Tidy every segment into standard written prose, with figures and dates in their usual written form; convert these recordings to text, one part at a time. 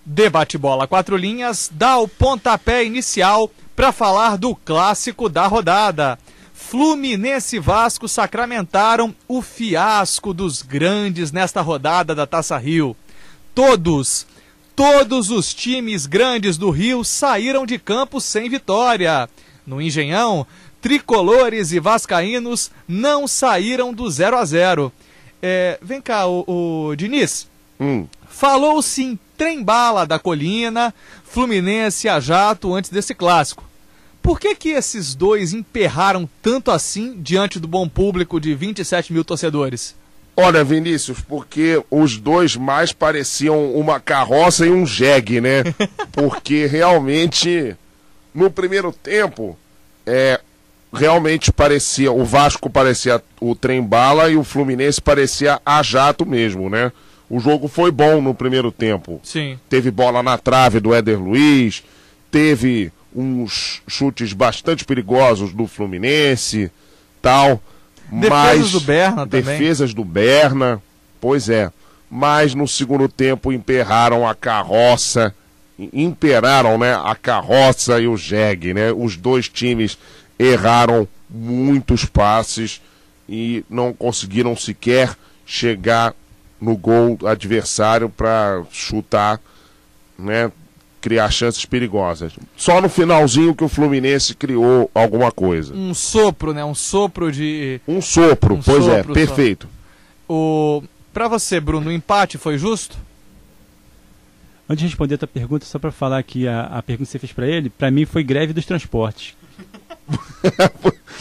Debate Bola 4 Linhas dá o pontapé inicial para falar do clássico da rodada. Fluminense e Vasco sacramentaram o fiasco dos grandes nesta rodada da Taça Rio. Todos os times grandes do Rio saíram de campo sem vitória. No Engenhão, tricolores e vascaínos não saíram do 0-0. Vem cá, o Diniz. Falou-se em trem-bala da Colina, Fluminense a jato antes desse clássico. Por que esses dois emperraram tanto assim diante do bom público de 27 mil torcedores? Olha, Vinícius, porque os dois mais pareciam uma carroça e um jegue, né? Porque realmente, no primeiro tempo, realmente parecia, o Vasco parecia o trem-bala e o Fluminense parecia a jato mesmo, né? O jogo foi bom no primeiro tempo. Sim. Teve bola na trave do Éder Luiz, teve uns chutes bastante perigosos do Fluminense, tal. Defesas do Berna também. Defesas do Berna, pois é. Mas no segundo tempo emperraram a carroça, imperaram, né, a carroça e o jegue, né? Os dois times erraram muitos passes e não conseguiram sequer chegar no gol adversário para chutar, né, criar chances perigosas. Só no finalzinho que o Fluminense criou alguma coisa. Um sopro, né? Um sopro de... Um sopro, pois é, perfeito. Para você, Bruno, o empate foi justo? Antes de responder a tua pergunta, só para falar aqui a pergunta que você fez para ele, para mim foi greve dos transportes.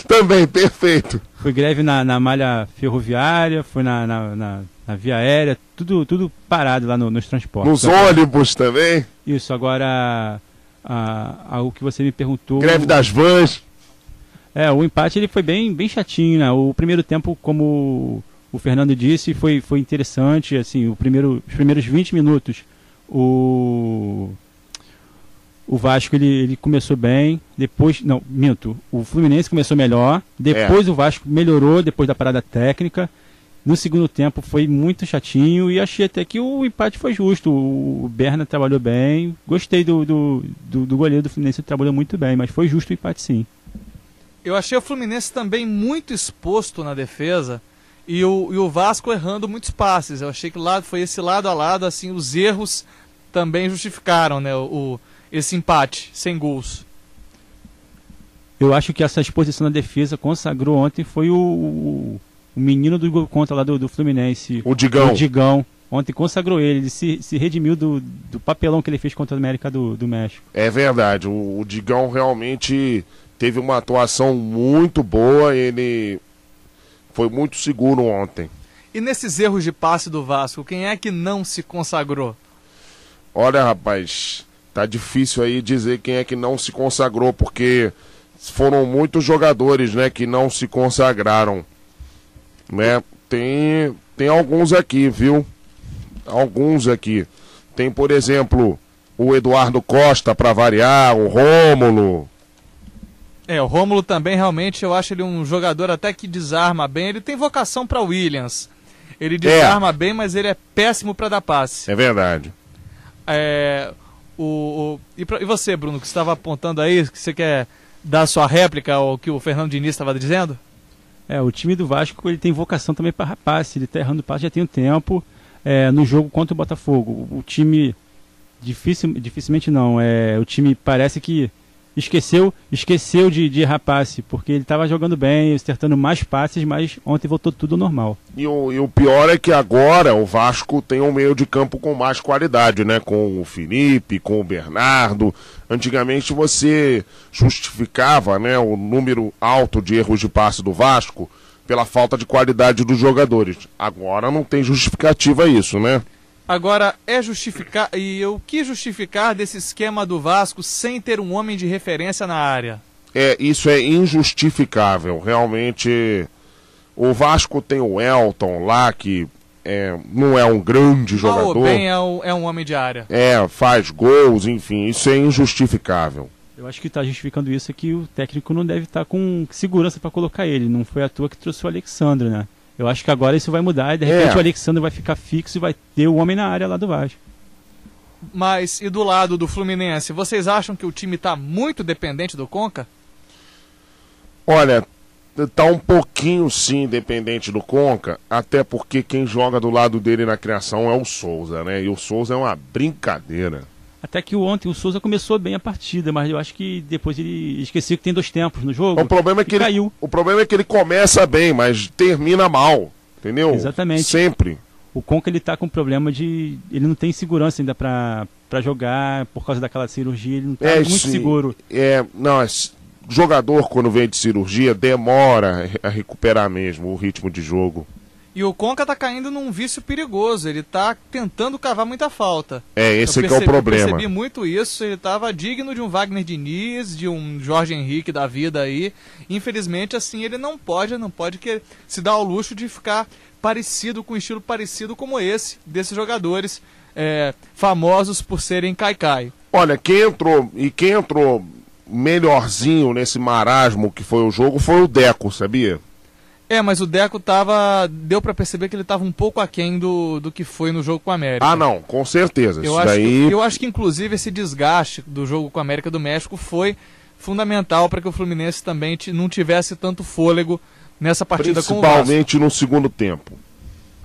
Também, perfeito. Foi greve na malha ferroviária, foi na via aérea, tudo parado lá nos transportes. Nos ônibus também? Isso, agora o que você me perguntou... Greve das vans. O empate ele foi bem chatinho, né? O primeiro tempo, como o Fernando disse, foi interessante, assim, os primeiros 20 minutos, o Vasco ele começou bem, depois, não, minto, o Fluminense começou melhor, depois o Vasco melhorou, depois da parada técnica. No segundo tempo foi muito chatinho e achei até que o empate foi justo. O Berna trabalhou bem, gostei do goleiro do Fluminense, ele trabalhou muito bem, mas foi justo o empate sim. Eu achei o Fluminense também muito exposto na defesa e o Vasco errando muitos passes. Eu achei que foi esse lado a lado, assim, os erros também justificaram, né, esse empate sem gols. Eu acho que essa exposição na defesa consagrou ontem foi o menino do gol contra lá do Fluminense. O Digão. O Digão. Ontem consagrou ele se redimiu do papelão que ele fez contra a América do México. É verdade, o Digão realmente teve uma atuação muito boa, ele foi muito seguro ontem. E nesses erros de passe do Vasco, quem é que não se consagrou? Olha, rapaz, tá difícil aí dizer quem é que não se consagrou, porque foram muitos jogadores, né, que não se consagraram, né? Tem alguns aqui, viu? Alguns aqui. Tem, por exemplo, o Eduardo Costa, para variar, o Rômulo. O Rômulo também, realmente, eu acho ele um jogador até que desarma bem. Ele tem vocação para Williams. Ele desarma bem, mas ele é péssimo para dar passe. É verdade. E você, Bruno, que estava apontando aí, que você quer dar sua réplica ao que o Fernando Diniz estava dizendo? O time do Vasco ele tem vocação também para passe, ele está errando passe já tem um tempo. No jogo contra o Botafogo, o time dificilmente não, o time parece que esqueceu de errar passe, porque ele estava jogando bem, acertando mais passes, mas ontem voltou tudo ao normal. E o pior é que agora o Vasco tem um meio de campo com mais qualidade, né? Com o Felipe, com o Bernardo. Antigamente você justificava, né, o número alto de erros de passe do Vasco pela falta de qualidade dos jogadores. Agora não tem justificativa isso, né? Agora, justificar. E o que justificar desse esquema do Vasco sem ter um homem de referência na área? Isso é injustificável. Realmente, o Vasco tem o Elton lá, que não é um grande jogador. O Ben é um homem de área. Faz gols, enfim, isso é injustificável. Eu acho que está justificando isso é que o técnico não deve estar com segurança para colocar ele. Não foi à toa que trouxe o Alexandre, né? Eu acho que agora isso vai mudar e de repente o Alexandre vai ficar fixo e vai ter o homem na área lá do Vasco. Mas e do lado do Fluminense, vocês acham que o time está muito dependente do Conca? Olha, tá um pouquinho sim dependente do Conca, até porque quem joga do lado dele na criação é o Souza, né? E o Souza é uma brincadeira. Até que ontem o Souza começou bem a partida, mas eu acho que depois ele esqueceu que tem 2 tempos no jogo. O problema é que ele caiu. O problema é que ele começa bem, mas termina mal, entendeu? Exatamente. Sempre. O Conca, ele tá com problema de... Ele não tem segurança ainda pra jogar por causa daquela cirurgia, ele não tá muito sim. seguro. Jogador quando vem de cirurgia demora a recuperar mesmo o ritmo de jogo. E o Conca tá caindo num vício perigoso, ele tá tentando cavar muita falta. Esse que é o problema. Eu percebi muito isso, ele tava digno de um Wagner Diniz, de um Jorge Henrique da vida aí. Infelizmente, assim, ele não pode se dar ao luxo de ficar parecido, com um estilo parecido como esse, desses jogadores famosos por serem caicai. Olha, quem entrou melhorzinho nesse marasmo que foi o jogo foi o Deco, sabia? Mas o Deco deu pra perceber que ele tava um pouco aquém do que foi no jogo com a América. Ah, não, com certeza. Eu acho que inclusive esse desgaste do jogo com a América do México foi fundamental para que o Fluminense também não tivesse tanto fôlego nessa partida com o Vasco. Principalmente no segundo tempo.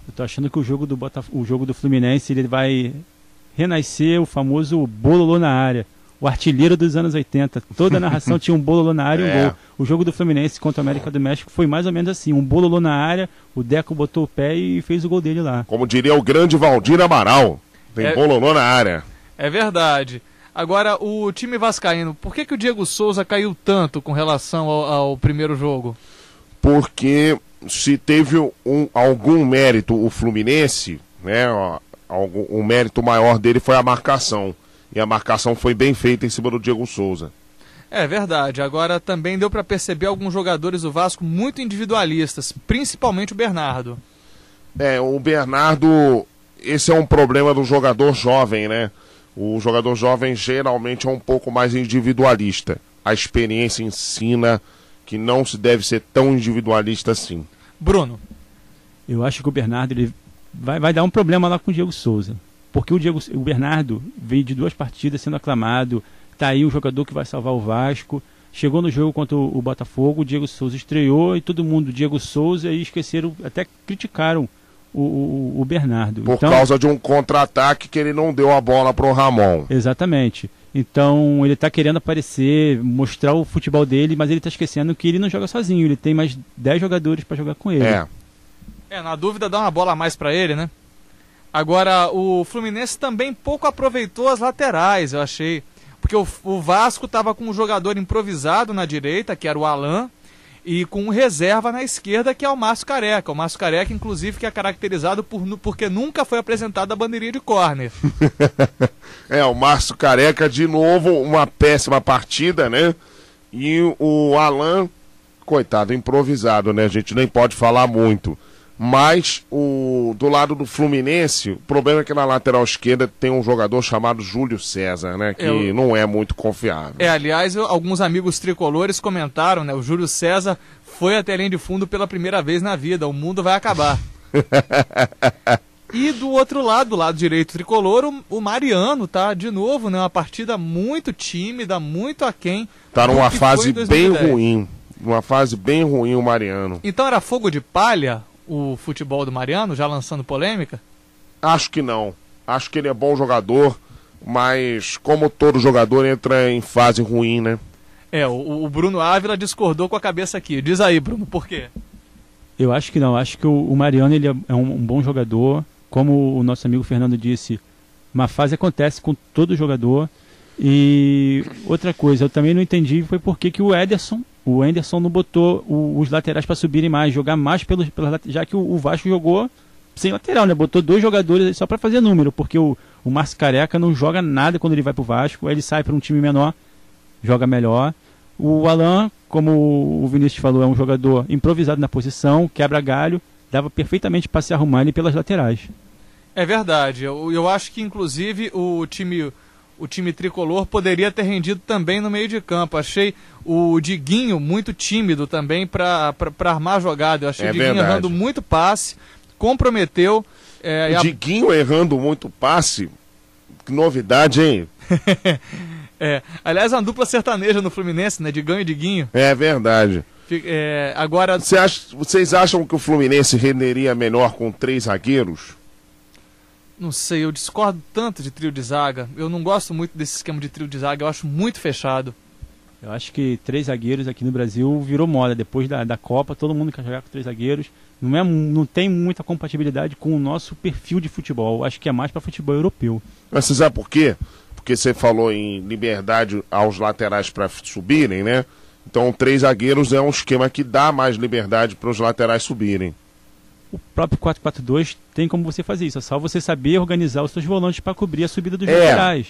Eu tô achando que o jogo do Fluminense ele vai renascer o famoso bololô na área. O artilheiro dos anos 80. Toda a narração tinha um bololô na área e um gol. O jogo do Fluminense contra a América do México foi mais ou menos assim. Um bololô na área, o Deco botou o pé e fez o gol dele lá. Como diria o grande Valdir Amaral, tem bololô na área. É verdade. Agora, o time vascaíno, por que o Diego Souza caiu tanto com relação ao primeiro jogo? Porque se teve algum mérito o Fluminense, né, o mérito maior dele foi a marcação. E a marcação foi bem feita em cima do Diego Souza. É verdade. Agora também deu para perceber alguns jogadores do Vasco muito individualistas, principalmente o Bernardo. O Bernardo, esse é um problema do jogador jovem, né? O jogador jovem geralmente é um pouco mais individualista. A experiência ensina que não se deve ser tão individualista assim. Bruno. Eu acho que o Bernardo ele vai dar um problema lá com o Diego Souza. Porque o Bernardo veio de 2 partidas sendo aclamado, tá aí o jogador que vai salvar o Vasco, chegou no jogo contra o Botafogo, o Diego Souza estreou e todo mundo, Diego Souza, e esqueceram, até criticaram o Bernardo. Por causa de um contra-ataque que ele não deu a bola pro Ramon. Exatamente. Então ele tá querendo aparecer, mostrar o futebol dele, mas ele tá esquecendo que ele não joga sozinho, ele tem mais 10 jogadores para jogar com ele. Na dúvida dá uma bola a mais para ele, né? Agora, o Fluminense também pouco aproveitou as laterais, eu achei. Porque o Vasco estava com um jogador improvisado na direita, que era o Alan, e com um reserva na esquerda, que é o Márcio Careca. O Márcio Careca, inclusive, que é caracterizado porque nunca foi apresentado a bandeirinha de córner. O Márcio Careca, de novo, uma péssima partida, né? E o Alan, coitado, improvisado, né? A gente nem pode falar muito. Mas do lado do Fluminense, o problema é que na lateral esquerda tem um jogador chamado Júlio César, né? Que não é muito confiável. Aliás, alguns amigos tricolores comentaram, né? O Júlio César foi até a linha de fundo pela primeira vez na vida. O mundo vai acabar. E do outro lado, do lado direito tricolor, o Mariano tá de novo, né? Uma partida muito tímida, muito aquém. Tá numa fase bem ruim. Uma fase bem ruim o Mariano. Então era fogo de palha o futebol do Mariano, já lançando polêmica? Acho que não. Acho que ele é bom jogador, mas como todo jogador entra em fase ruim, né? O Bruno Ávila discordou com a cabeça aqui. Diz aí, Bruno, por quê? Eu acho que não. Acho que o Mariano ele é um bom jogador. Como o nosso amigo Fernando disse, uma fase acontece com todo jogador. E outra coisa, eu também não entendi foi por que o Anderson não botou os laterais para subirem mais, jogar mais pelas já que o Vasco jogou sem lateral, né? Botou 2 jogadores só para fazer número, porque o Márcio Careca não joga nada quando ele vai pro Vasco, aí ele sai para um time menor, joga melhor. O Alan, como o Vinícius falou, é um jogador improvisado na posição, quebra galho, dava perfeitamente para se arrumar ele pelas laterais. É verdade, eu acho que inclusive o time tricolor poderia ter rendido também no meio de campo. Achei o Diguinho muito tímido também para armar a jogada. Eu achei o Diguinho errando muito passe, comprometeu. O Diguinho errando muito passe Que novidade, hein? Aliás, uma dupla sertaneja no Fluminense, né? De Ganho e Diguinho. É verdade. Agora... Vocês acham que o Fluminense renderia melhor com 3 zagueiros? Não sei, eu discordo tanto de trio de zaga. Eu não gosto muito desse esquema de trio de zaga, eu acho muito fechado. Eu acho que 3 zagueiros aqui no Brasil virou moda. Depois da Copa, todo mundo quer jogar com 3 zagueiros. Não tem muita compatibilidade com o nosso perfil de futebol. Eu acho que é mais para futebol europeu. Mas você sabe por quê? Porque você falou em liberdade aos laterais para subirem, né? Então 3 zagueiros é um esquema que dá mais liberdade para os laterais subirem. O próprio 4-4-2 tem como você fazer isso. É só você saber organizar os seus volantes para cobrir a subida dos laterais.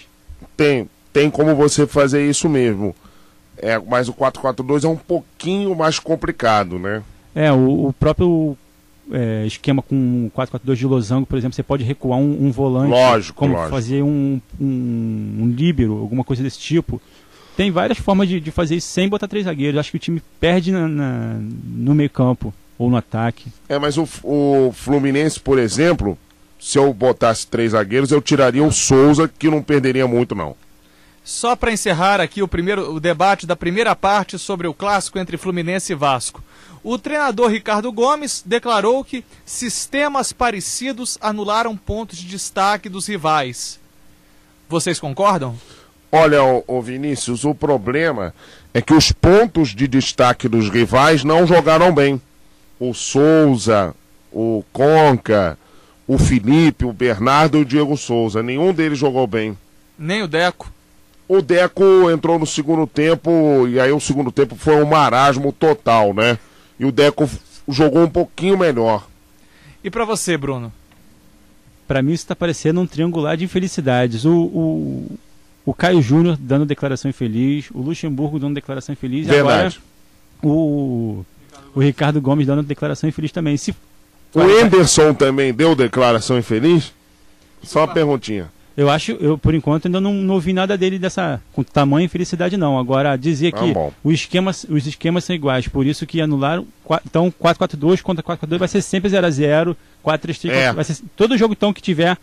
Tem como você fazer isso mesmo. Mas o 4-4-2 é um pouquinho mais complicado, né? O próprio esquema com 4-4-2 de losango, por exemplo, você pode recuar um volante. Lógico. Fazer um líbero, alguma coisa desse tipo. Tem várias formas de fazer isso sem botar 3 zagueiros. Acho que o time perde no meio campo ou no ataque. Mas o Fluminense, por exemplo, se eu botasse 3 zagueiros, eu tiraria o Souza, que não perderia muito, não. Só para encerrar aqui o debate da primeira parte sobre o clássico entre Fluminense e Vasco. O treinador Ricardo Gomes declarou que sistemas parecidos anularam pontos de destaque dos rivais. Vocês concordam? Olha, ô Vinícius, o problema é que os pontos de destaque dos rivais não jogaram bem. O Souza, o Conca, o Felipe, o Bernardo e o Diego Souza. Nenhum deles jogou bem. Nem o Deco. O Deco entrou no segundo tempo, e aí o segundo tempo foi um marasmo total, né? E o Deco jogou um pouquinho melhor. E pra você, Bruno? Pra mim isso tá parecendo um triangular de infelicidades. O Caio Júnior dando declaração infeliz, o Luxemburgo dando declaração infeliz, verdade. E agora o Ricardo Gomes dando declaração infeliz também. O Anderson também deu declaração infeliz? Só uma perguntinha. Eu por enquanto ainda não ouvi nada dele com tamanha infelicidade não. Agora dizer que os esquemas são iguais, por isso que anularam. Então 4-4-2 contra 4-4-2 vai ser sempre 0-0, 4-3-3, vai ser todo jogo então que tiver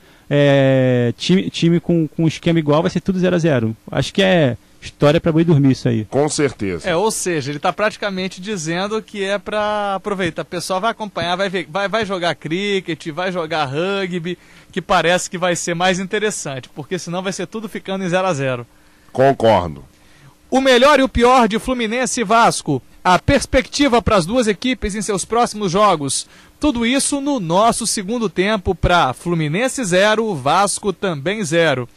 time com esquema igual vai ser tudo 0-0. Acho que é história para boi dormir isso aí. Com certeza. Ou seja, ele está praticamente dizendo que é para aproveitar. O pessoal vai acompanhar, vai jogar cricket, vai jogar rugby, que parece que vai ser mais interessante, porque senão vai ser tudo ficando em 0-0. Concordo. O melhor e o pior de Fluminense e Vasco. A perspectiva para as duas equipes em seus próximos jogos. Tudo isso no nosso segundo tempo para Fluminense 0, Vasco também 0.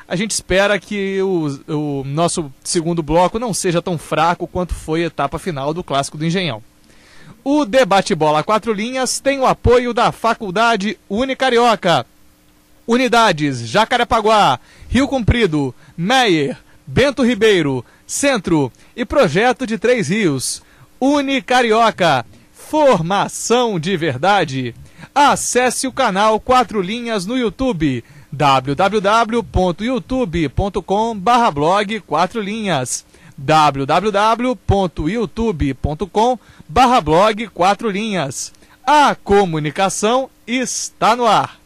A gente espera que o nosso segundo bloco não seja tão fraco quanto foi a etapa final do Clássico do Engenhão. O Debate Bola 4 Linhas tem o apoio da Faculdade Unicarioca. Unidades Jacarepaguá, Rio Comprido, Meier, Bento Ribeiro, Centro e Projeto de 3 Rios. Unicarioca, formação de verdade. Acesse o canal 4 Linhas no YouTube, www.youtube.com/blog 4 Linhas, www.youtube.com/blog 4 Linhas. A comunicação está no ar.